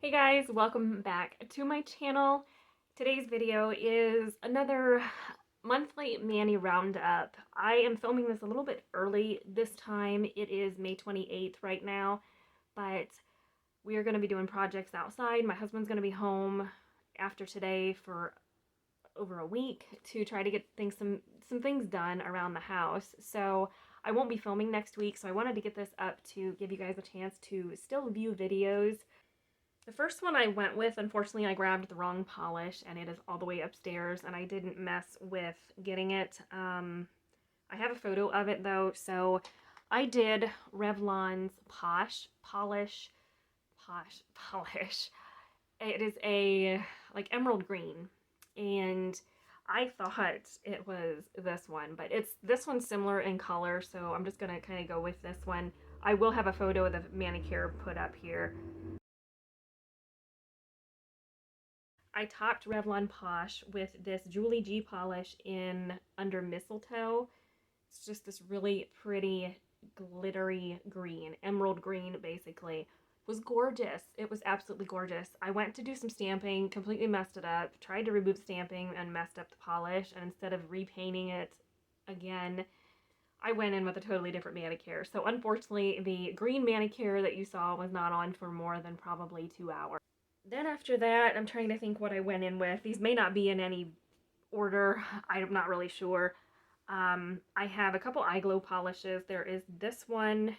Hey guys, welcome back to my channel. Today's video is another monthly Mani roundup. I am filming this a little bit early this time. It is May 28th right now, but we are going to be doing projects outside. My husband's going to be home after today for over a week to try to get some things done around the house. So I won't be filming next week, so I wanted to get this up to give you guys a chance to still view videos. The first one I went with, unfortunately, I grabbed the wrong polish and it is all the way upstairs and I didn't mess with getting it. I have a photo of it though, so I did Revlon's Posh Polish. It is a like emerald green and I thought it was this one, but this one's similar in color, so I'm just gonna kind of go with this one. I will have a photo of the manicure put up here. I topped Revlon Posh with this Julie G polish in Under Mistletoe. It's just this really pretty glittery green, emerald green basically. It was gorgeous. It was absolutely gorgeous. I went to do some stamping, completely messed it up, tried to remove stamping and messed up the polish, and instead of repainting it again, I went in with a totally different manicure. So unfortunately, the green manicure that you saw was not on for more than probably 2 hours. Then after that, I'm trying to think what I went in with. These may not be in any order. I'm not really sure. I have a couple eye glow polishes. There is this one.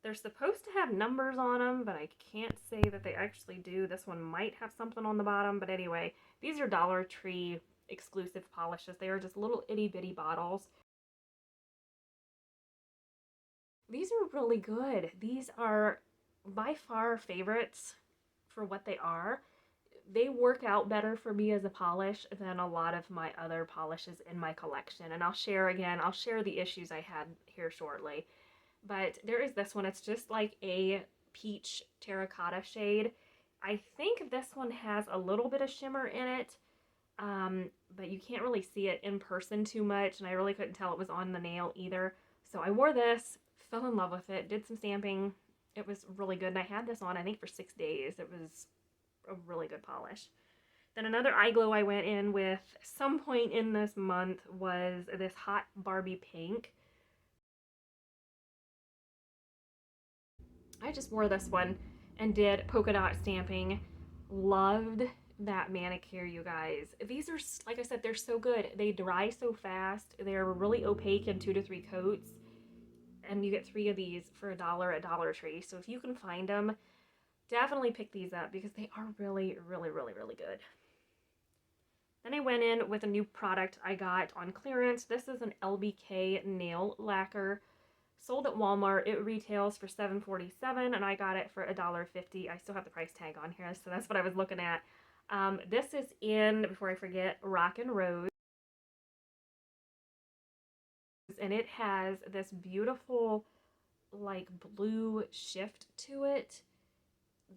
They're supposed to have numbers on them, but I can't say that they actually do. This one might have something on the bottom, but anyway, these are Dollar Tree exclusive polishes. They are just little itty bitty bottles. These are really good. These are by far favorites for what they are. They work out better for me as a polish than a lot of my other polishes in my collection. And I'll share the issues I had here shortly. But there is this one. It's just like a peach terracotta shade. I think this one has a little bit of shimmer in it, but you can't really see it in person too much, and I really couldn't tell it was on the nail either. So I wore this, fell in love with it, did some stamping. It was really good, and I had this on, I think, for 6 days. It was a really good polish. Then another eye glow I went in with some point in this month was this Hot Barbie Pink. I just wore this one and did polka dot stamping. Loved that manicure, you guys. These are, like I said, they're so good. They dry so fast. They're really opaque in 2 to 3 coats. And you get 3 of these for $1 at Dollar Tree. So if you can find them, definitely pick these up because they are really, really, really, really good. Then I went in with a new product I got on clearance. This is an LBK nail lacquer. Sold at Walmart. It retails for $7.47 and I got it for $1.50. I still have the price tag on here, so that's what I was looking at. This is in, before I forget, Rock and Rose. And it has this beautiful, like, blue shift to it.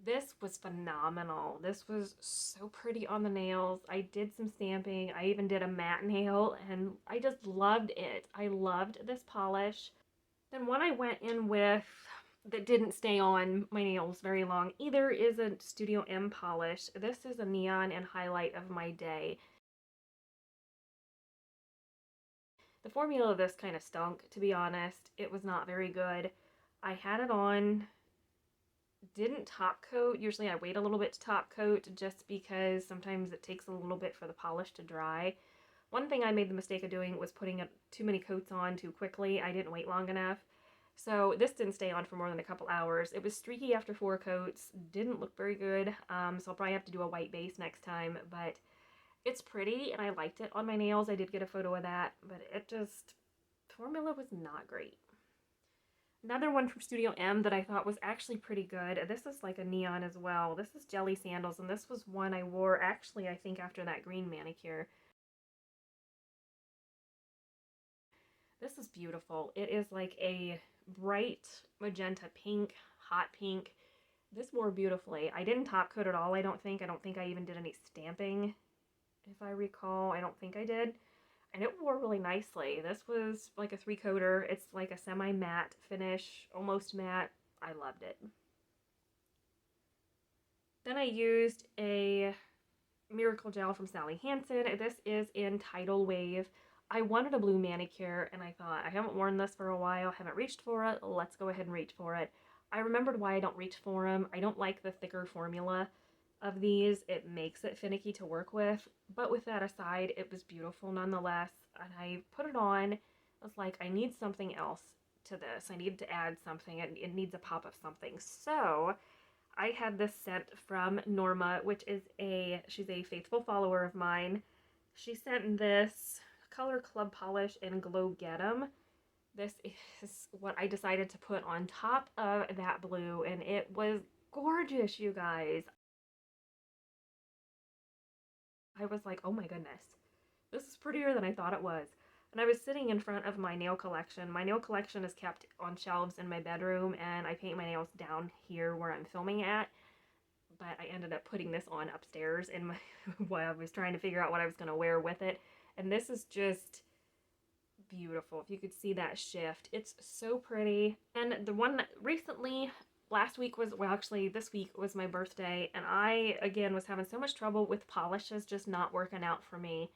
This was phenomenal. This was so pretty on the nails. I did some stamping. I even did a matte nail and I just loved it. I loved this polish. Then one I went in with that didn't stay on my nails very long either is a Studio M polish. This is a neon and highlight of my day. The formula of this kind of stunk, to be honest. It was not very good. I had it on, didn't top coat. Usually I wait a little bit to top coat just because sometimes it takes a little bit for the polish to dry. One thing I made the mistake of doing was putting too many coats on too quickly. I didn't wait long enough. So this didn't stay on for more than a couple hours. It was streaky after 4 coats. Didn't look very good. So I'll probably have to do a white base next time. But it's pretty and I liked it on my nails. I did get a photo of that. But formula was not great. Another one from Studio M that I thought was actually pretty good. This is like a neon as well. This is Jelly Sandals, and this was one I wore actually, I think, after that green manicure. This is beautiful. It is like a bright magenta pink, hot pink. This wore beautifully. I didn't top coat at all, I don't think. I don't think I even did any stamping, if I recall. I don't think I did. And it wore really nicely. This was like a 3-coater. It's like a semi-matte finish, almost matte. I loved it. Then I used a Miracle Gel from Sally Hansen. This is in Tidal Wave. I wanted a blue manicure and I thought, I haven't worn this for a while, haven't reached for it, let's go ahead and reach for it. I remembered why I don't reach for them. I don't like the thicker formula of these. It makes it finicky to work with, but with that aside, it was beautiful nonetheless. And I put it on. I was like, I need something else to this. I need to add something. It needs a pop of something. So I had this scent from Norma, which is she's a faithful follower of mine. She sent this Color Club Polish in Glow Get 'em. This is what I decided to put on top of that blue, and it was gorgeous, you guys. I was like, oh my goodness, this is prettier than I thought it was. And I was sitting in front of my nail collection. My nail collection is kept on shelves in my bedroom, and I paint my nails down here where I'm filming at. But I ended up putting this on upstairs in my while I was trying to figure out what I was going to wear with it. And this is just beautiful. If you could see that shift, it's so pretty. And the one that recently, last week was, well, actually this week was my birthday, and I again was having so much trouble with polishes just not working out for me.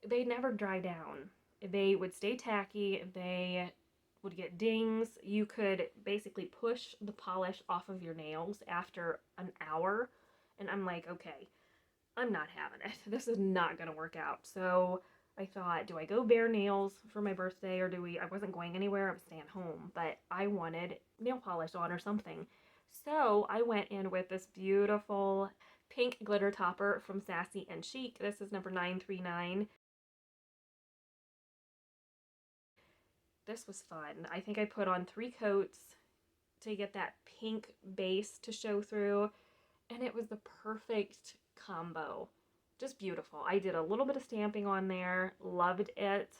They never dry down. They would stay tacky. They would get dings. You could basically push the polish off of your nails after an hour. And I'm like, okay, I'm not having it. This is not going to work out. So I thought, do I go bare nails for my birthday or I wasn't going anywhere. I was staying home, but I wanted nail polish on or something. So I went in with this beautiful pink glitter topper from Sassy and Chic. This is number 939. This was fun. I think I put on 3 coats to get that pink base to show through, and it was the perfect combo. Just beautiful. I did a little bit of stamping on there, loved it.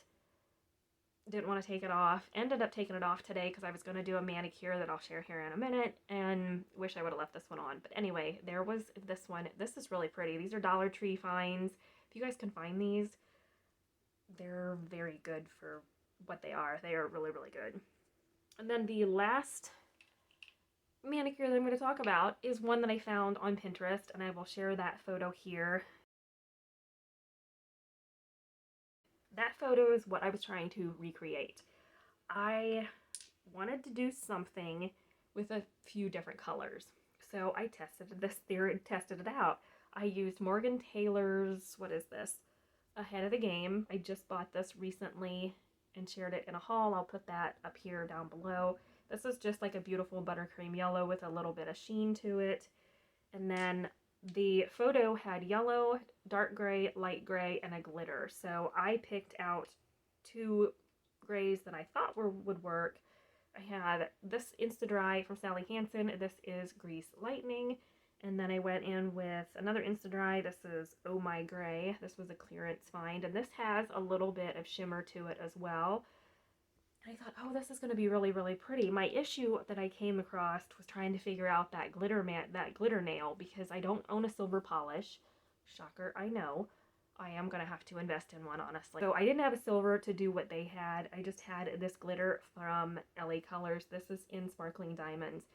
Didn't want to take it off. Ended up taking it off today because I was going to do a manicure that I'll share here in a minute, and wish I would have left this one on. But anyway, there was this one. This is really pretty. These are Dollar Tree finds. If you guys can find these, they're very good for what they are. They are really, really good. And then the last manicure that I'm going to talk about is one that I found on Pinterest, and I will share that photo here. That photo is what I was trying to recreate. I wanted to do something with a few different colors. So I tested it out. I used Morgan Taylor's, what is this? Ahead of the Game. I just bought this recently and shared it in a haul. I'll put that up here down below. This is just like a beautiful buttercream yellow with a little bit of sheen to it. And then the photo had yellow, dark gray, light gray, and a glitter. So I picked out 2 grays that I thought would work. I had this Insta-Dry from Sally Hansen. This is Grease Lightning. And then I went in with another Insta-Dry. This is Oh My Gray. This was a clearance find. And this has a little bit of shimmer to it as well. And I thought, oh, this is going to be really, really pretty. My issue that I came across was trying to figure out that glitter nail, because I don't own a silver polish. Shocker, I know. I am going to have to invest in one, honestly. So I didn't have a silver to do what they had. I just had this glitter from LA Colors. This is in Sparkling Diamonds.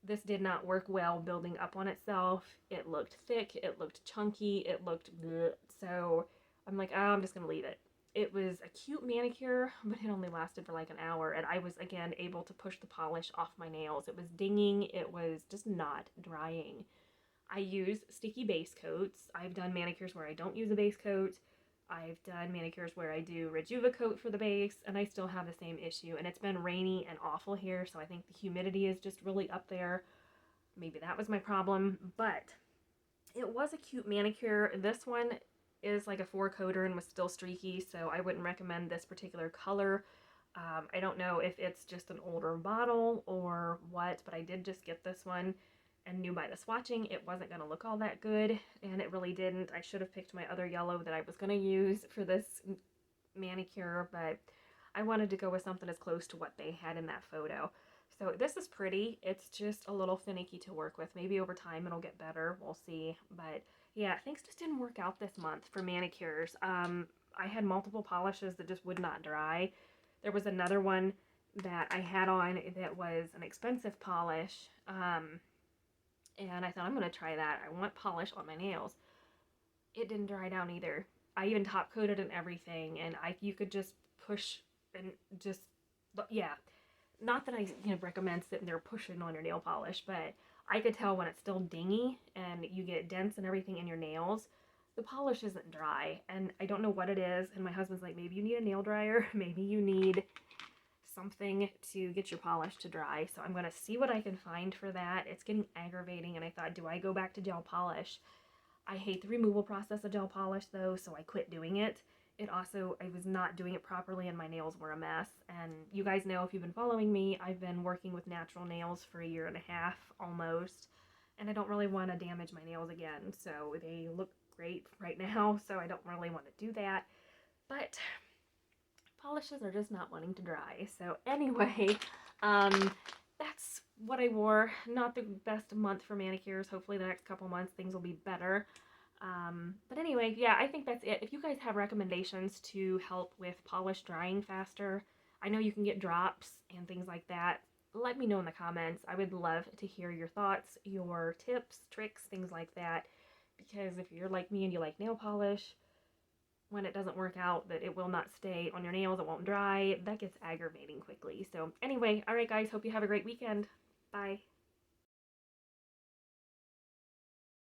This did not work well building up on itself. It looked thick, it looked chunky, it looked bleh. So I'm like, oh, I'm just going to leave it. It was a cute manicure, but it only lasted for like an hour, and I was, again, able to push the polish off my nails. It was dinging. It was just not drying. I use sticky base coats. I've done manicures where I don't use a base coat. I've done manicures where I do Rejuva-Coat for the base, and I still have the same issue. And it's been rainy and awful here, so I think the humidity is just really up there. Maybe that was my problem, but it was a cute manicure. This one is like a 4-coater and was still streaky, so I wouldn't recommend this particular color. I don't know if it's just an older bottle or what, but I did just get this one and knew by the swatching it wasn't going to look all that good, and it really didn't. I should have picked my other yellow that I was going to use for this manicure, but I wanted to go with something as close to what they had in that photo. So this is pretty. It's just a little finicky to work with. Maybe over time it'll get better. We'll see. But yeah, things just didn't work out this month for manicures. I had multiple polishes that just would not dry. There was another one that I had on that was an expensive polish. And I thought, I'm going to try that. I want polish on my nails. It didn't dry down either. I even top coated and everything, and you could just push and just, yeah. Not that I recommend sitting there pushing on your nail polish, but I could tell when it's still dingy and you get dents and everything in your nails. The polish isn't dry, and I don't know what it is. And my husband's like, maybe you need a nail dryer, maybe you need something to get your polish to dry. So I'm gonna see what I can find for that. It's getting aggravating, and I thought, do I go back to gel polish? I hate the removal process of gel polish though, so I quit doing it. It also, I was not doing it properly and my nails were a mess. And you guys know, if you've been following me, I've been working with natural nails for a year and a half almost. And I don't really want to damage my nails again. So they look great right now, so I don't really want to do that. But polishes are just not wanting to dry. So anyway, that's what I wore. Not the best month for manicures. Hopefully the next couple months things will be better. But anyway, yeah, I think that's it. If you guys have recommendations to help with polish drying faster, I know you can get drops and things like that. Let me know in the comments. I would love to hear your thoughts, your tips, tricks, things like that. Because if you're like me and you like nail polish, when it doesn't work out, that it will not stay on your nails, it won't dry, that gets aggravating quickly. So anyway, all right guys, hope you have a great weekend. Bye.